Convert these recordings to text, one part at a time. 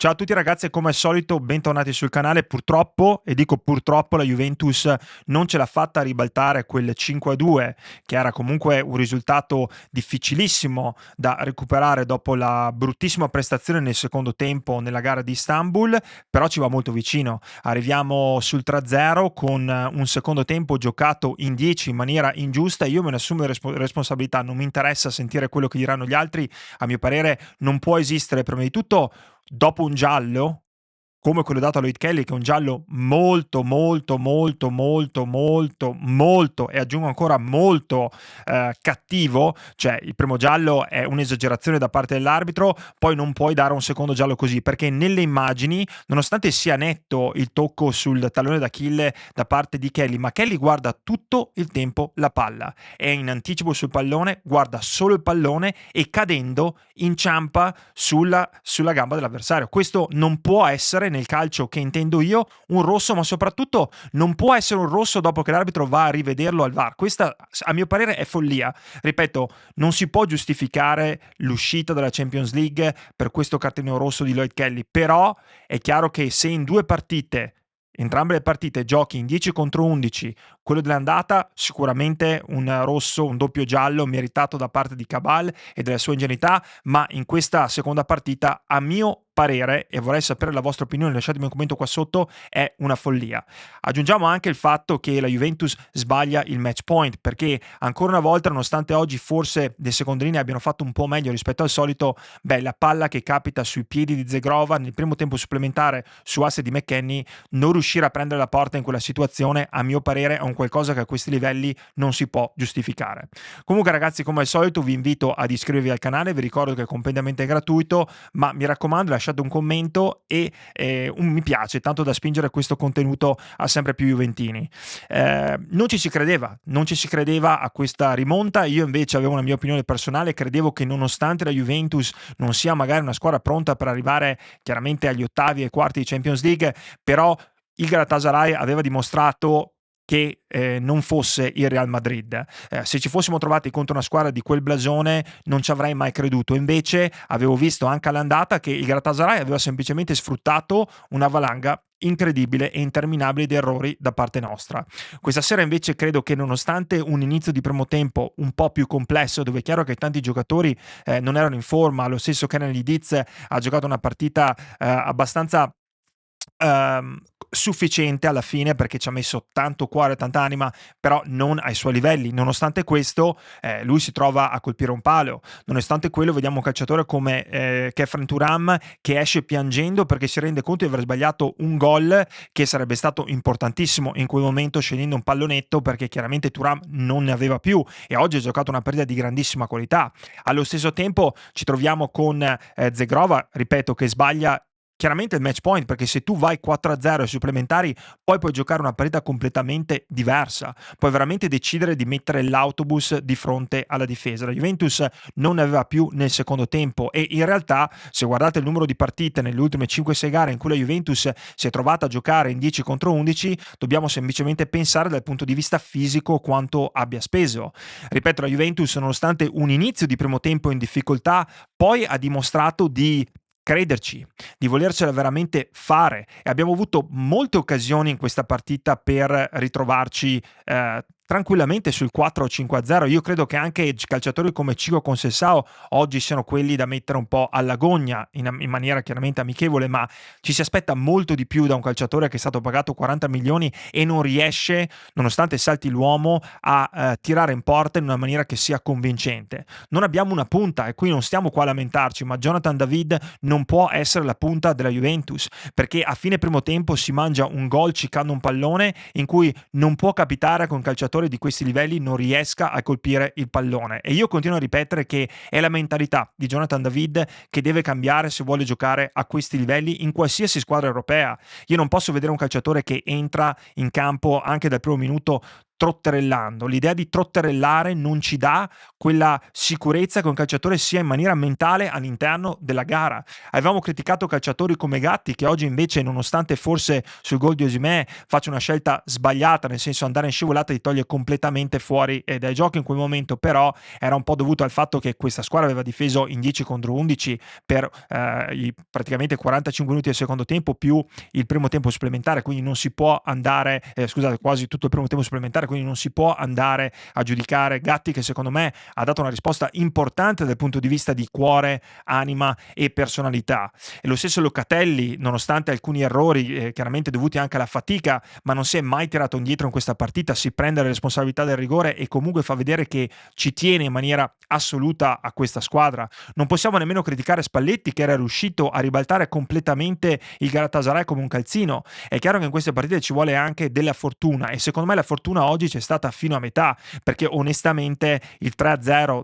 Ciao a tutti ragazzi e come al solito bentornati sul canale. Purtroppo, e dico purtroppo, la Juventus non ce l'ha fatta a ribaltare quel 5-2 che era comunque un risultato difficilissimo da recuperare dopo la bruttissima prestazione nel secondo tempo nella gara di Istanbul, però ci va molto vicino. Arriviamo sul 3-0 con un secondo tempo giocato in 10 in maniera ingiusta e io me ne assumo responsabilità, non mi interessa sentire quello che diranno gli altri. A mio parere non può esistere, prima di tutto, dopo un giallo come quello dato a Lloyd Kelly, che è un giallo molto e aggiungo ancora molto cattivo, cioè il primo giallo è un'esagerazione da parte dell'arbitro, poi non puoi dare un secondo giallo così, perché nelle immagini, nonostante sia netto il tocco sul tallone d'Achille da parte di Kelly, ma Kelly guarda tutto il tempo la palla, è in anticipo sul pallone, guarda solo il pallone e cadendo inciampa sulla gamba dell'avversario. Questo non può essere, nel calcio che intendo io, un rosso, ma soprattutto non può essere un rosso dopo che l'arbitro va a rivederlo al VAR. Questa, a mio parere, è follia. Ripeto, non si può giustificare l'uscita dalla Champions League per questo cartellino rosso di Lloyd Kelly, però è chiaro che se in due partite, entrambe le partite, giochi in 10 contro 11, quello dell'andata sicuramente un rosso, un doppio giallo meritato da parte di Cabal e della sua ingenuità, ma in questa seconda partita, a mio parere, e vorrei sapere la vostra opinione, lasciatemi un commento qua sotto, è una follia. Aggiungiamo anche il fatto che la Juventus sbaglia il match point, perché ancora una volta, nonostante oggi forse dei secondini abbiano fatto un po' meglio rispetto al solito, la palla che capita sui piedi di Zegrova nel primo tempo supplementare su asse di McKennie, non riuscire a prendere la porta in quella situazione, a mio parere è un qualcosa che a questi livelli non si può giustificare. Comunque ragazzi, come al solito vi invito ad iscrivervi al canale, vi ricordo che è completamente gratuito, ma mi raccomando lasciate un commento e un mi piace, tanto da spingere questo contenuto a sempre più juventini. Non ci si credeva a questa rimonta. Io invece avevo una mia opinione personale, credevo che nonostante la Juventus non sia magari una squadra pronta per arrivare chiaramente agli ottavi e quarti di Champions League, però il Galatasaray aveva dimostrato che non fosse il Real Madrid. Se ci fossimo trovati contro una squadra di quel blasone non ci avrei mai creduto. Invece avevo visto anche all'andata che il Galatasaray aveva semplicemente sfruttato una valanga incredibile e interminabile di errori da parte nostra. Questa sera invece credo che, nonostante un inizio di primo tempo un po' più complesso, dove è chiaro che tanti giocatori non erano in forma, lo stesso Kennedy Diz ha giocato una partita abbastanza sufficiente alla fine, perché ci ha messo tanto cuore, tanta anima, però non ai suoi livelli. Nonostante questo lui si trova a colpire un palo. Nonostante quello vediamo un calciatore come Khéphren Thuram che esce piangendo perché si rende conto di aver sbagliato un gol che sarebbe stato importantissimo in quel momento, scegliendo un pallonetto, perché chiaramente Thuram non ne aveva più e oggi ha giocato una partita di grandissima qualità. Allo stesso tempo ci troviamo con Zegrova, ripeto, che sbaglia chiaramente il match point, perché se tu vai 4-0 ai supplementari poi puoi giocare una partita completamente diversa, puoi veramente decidere di mettere l'autobus di fronte alla difesa. La Juventus non ne aveva più nel secondo tempo e in realtà, se guardate il numero di partite nelle ultime 5-6 gare in cui la Juventus si è trovata a giocare in 10 contro 11, dobbiamo semplicemente pensare dal punto di vista fisico quanto abbia speso. Ripeto, la Juventus, nonostante un inizio di primo tempo in difficoltà, poi ha dimostrato di crederci, di volercela veramente fare, e abbiamo avuto molte occasioni in questa partita per ritrovarci tranquillamente sul 4-5-0. Io credo che anche calciatori come Chico Conceição oggi siano quelli da mettere un po' alla gogna in maniera chiaramente amichevole, ma ci si aspetta molto di più da un calciatore che è stato pagato 40 milioni e non riesce, nonostante salti l'uomo, a tirare in porta in una maniera che sia convincente. Non abbiamo una punta e qui non stiamo qua a lamentarci, ma Jonathan David non può essere la punta della Juventus, perché a fine primo tempo si mangia un gol ciccando un pallone in cui non può capitare che un calciatore di questi livelli non riesca a colpire il pallone. E io continuo a ripetere che è la mentalità di Jonathan David che deve cambiare se vuole giocare a questi livelli in qualsiasi squadra europea. Io non posso vedere un calciatore che entra in campo anche dal primo minuto trotterellando. L'idea di trotterellare non ci dà quella sicurezza che un calciatore sia in maniera mentale all'interno della gara. Avevamo criticato calciatori come Gatti che oggi invece, nonostante forse sul gol di Osimhen faccia una scelta sbagliata, nel senso andare in scivolata ti toglie completamente fuori dai giochi in quel momento, però era un po' dovuto al fatto che questa squadra aveva difeso in 10 contro 11 per i praticamente 45 minuti del secondo tempo più il primo tempo supplementare, quindi non si può andare, scusate, quasi tutto il primo tempo supplementare, quindi non si può andare a giudicare Gatti, che secondo me ha dato una risposta importante dal punto di vista di cuore, anima e personalità. E lo stesso Locatelli, nonostante alcuni errori chiaramente dovuti anche alla fatica, ma non si è mai tirato indietro in questa partita, si prende la responsabilità del rigore e comunque fa vedere che ci tiene in maniera assoluta a questa squadra. Non possiamo nemmeno criticare Spalletti, che era riuscito a ribaltare completamente il Galatasaray come un calzino. È chiaro che in queste partite ci vuole anche della fortuna, e secondo me la fortuna oggi c'è stata fino a metà, perché onestamente il 3-0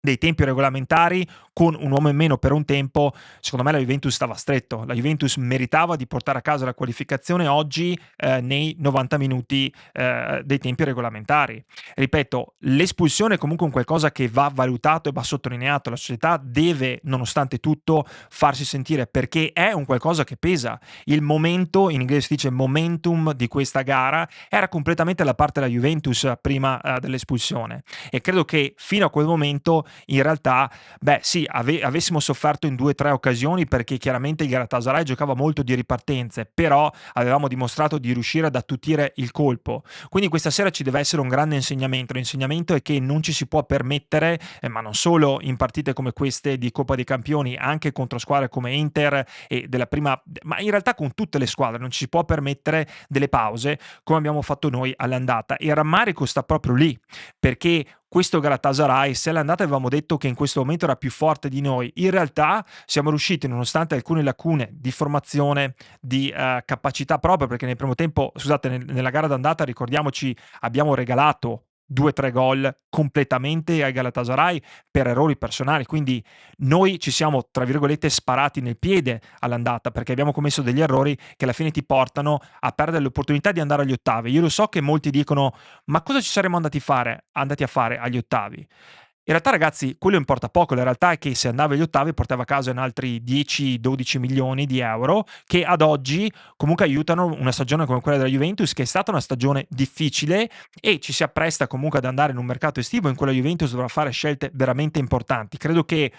dei tempi regolamentari, con un uomo in meno per un tempo, secondo me la Juventus stava stretto. La Juventus meritava di portare a casa la qualificazione oggi nei 90 minuti dei tempi regolamentari. Ripeto, l'espulsione è comunque un qualcosa che va valutato e va sottolineato. La società deve, nonostante tutto, farsi sentire, perché è un qualcosa che pesa. Il momento, in inglese si dice momentum, di questa gara era completamente dalla parte della Juventus prima dell'espulsione, e credo che fino a quel momento in realtà, beh sì, avessimo sofferto in 2-3 occasioni, perché chiaramente il Galatasaray giocava molto di ripartenze, però avevamo dimostrato di riuscire ad attutire il colpo. Quindi questa sera ci deve essere un grande insegnamento. L'insegnamento è che non ci si può permettere, ma non solo in partite come queste di Coppa dei Campioni, anche contro squadre come Inter e della prima, ma in realtà con tutte le squadre non ci si può permettere delle pause come abbiamo fatto noi all'andata. E il rammarico sta proprio lì, perché questo Galatasaray, se all'andata avevamo detto che in questo momento era più forte di noi, in realtà siamo riusciti, nonostante alcune lacune di formazione, di capacità propria, perché nel primo tempo, scusate, nella gara d'andata, ricordiamoci, abbiamo regalato 2-3 gol completamente al Galatasaray per errori personali, quindi noi ci siamo, tra virgolette, sparati nel piede all'andata, perché abbiamo commesso degli errori che alla fine ti portano a perdere l'opportunità di andare agli ottavi. Io lo so che molti dicono: ma cosa ci saremmo andati a fare agli ottavi? In realtà, ragazzi, quello importa poco. La realtà è che se andavi agli ottavi portava a casa in altri 10-12 milioni di euro, che ad oggi comunque aiutano una stagione come quella della Juventus, che è stata una stagione difficile e ci si appresta comunque ad andare in un mercato estivo in cui la Juventus dovrà fare scelte veramente importanti. Credo che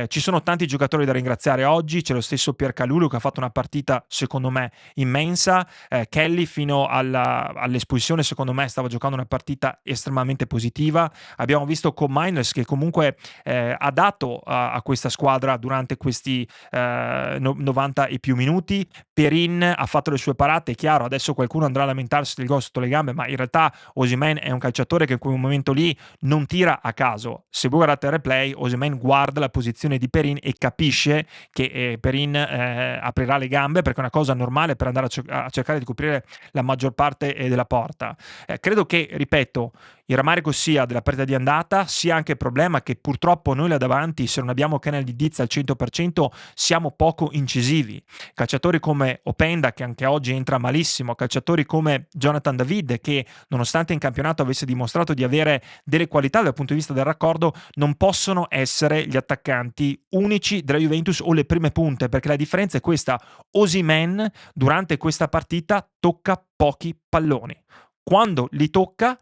ci sono tanti giocatori da ringraziare oggi. C'è lo stesso Piercalulu, che ha fatto una partita secondo me immensa. Kelly fino all'espulsione secondo me stava giocando una partita estremamente positiva. Abbiamo visto con Miners, che comunque ha dato a questa squadra durante questi 90 e più minuti. Perin ha fatto le sue parate. È chiaro, adesso qualcuno andrà a lamentarsi del gol sotto le gambe, ma in realtà Osimhen è un calciatore che in quel momento lì non tira a caso. Se voi guardate il replay, Osimhen guarda la posizione di Perin e capisce che Perin aprirà le gambe, perché è una cosa normale per andare a cercare di coprire la maggior parte della porta. Credo che, ripeto, il rammarico sia della partita di andata, sia anche il problema che purtroppo noi là davanti, se non abbiamo Kenel di Diz al 100%, siamo poco incisivi. Calciatori come Openda, che anche oggi entra malissimo, calciatori come Jonathan David, che nonostante in campionato avesse dimostrato di avere delle qualità dal punto di vista del raccordo, non possono essere gli attaccanti unici della Juventus o le prime punte, perché la differenza è questa: Osimhen durante questa partita tocca pochi palloni. Quando li tocca,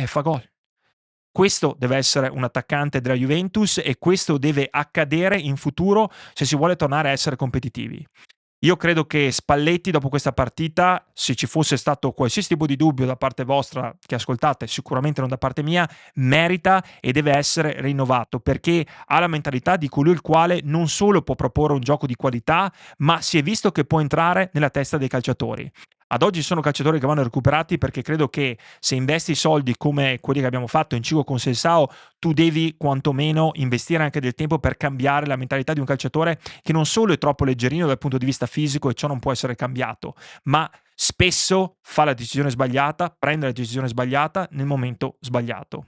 fa gol. Questo deve essere un attaccante della Juventus e questo deve accadere in futuro se si vuole tornare a essere competitivi. Io credo che Spalletti, dopo questa partita, se ci fosse stato qualsiasi tipo di dubbio da parte vostra che ascoltate, sicuramente non da parte mia, merita e deve essere rinnovato, perché ha la mentalità di colui il quale non solo può proporre un gioco di qualità, ma si è visto che può entrare nella testa dei calciatori. Ad oggi sono calciatori che vanno recuperati, perché credo che se investi soldi come quelli che abbiamo fatto in Cigo con Selsao, tu devi quantomeno investire anche del tempo per cambiare la mentalità di un calciatore che non solo è troppo leggerino dal punto di vista fisico, e ciò non può essere cambiato, ma spesso fa la decisione sbagliata, prende la decisione sbagliata nel momento sbagliato.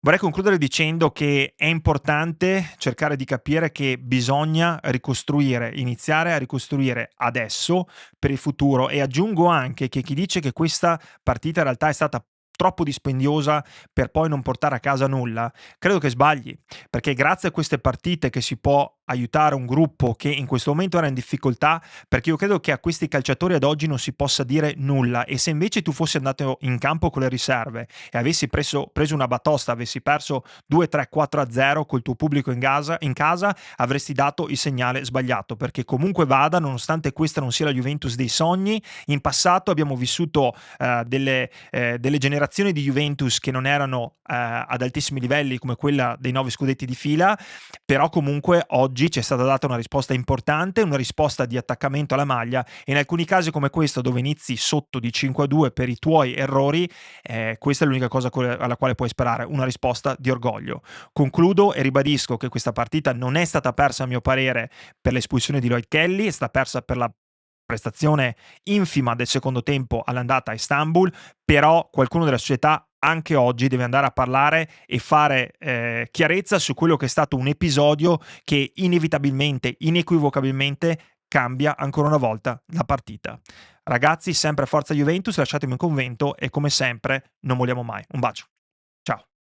Vorrei concludere dicendo che è importante cercare di capire che bisogna ricostruire, iniziare a ricostruire adesso per il futuro, e aggiungo anche che chi dice che questa partita in realtà è stata troppo dispendiosa per poi non portare a casa nulla, credo che sbagli, perché grazie a queste partite che si può aiutare un gruppo che in questo momento era in difficoltà, perché io credo che a questi calciatori ad oggi non si possa dire nulla, e se invece tu fossi andato in campo con le riserve e avessi preso una batosta, avessi perso 2, 3, 4-0 col tuo pubblico in casa, avresti dato il segnale sbagliato, perché comunque vada, nonostante questa non sia la Juventus dei sogni, in passato abbiamo vissuto delle generazioni di Juventus che non erano ad altissimi livelli come quella dei 9 scudetti di fila, però comunque oggi ci è stata data una risposta importante, una risposta di attaccamento alla maglia, e in alcuni casi come questo, dove inizi sotto di 5-2 per i tuoi errori, questa è l'unica cosa alla quale puoi sperare, una risposta di orgoglio. Concludo e ribadisco che questa partita non è stata persa, a mio parere, per l'espulsione di Lloyd Kelly, è stata persa per la prestazione infima del secondo tempo all'andata a Istanbul, però qualcuno della società anche oggi deve andare a parlare e fare chiarezza su quello che è stato un episodio che inevitabilmente, inequivocabilmente cambia ancora una volta la partita. Ragazzi, sempre forza Juventus, lasciatemi un commento e come sempre non molliamo mai. Un bacio. Ciao.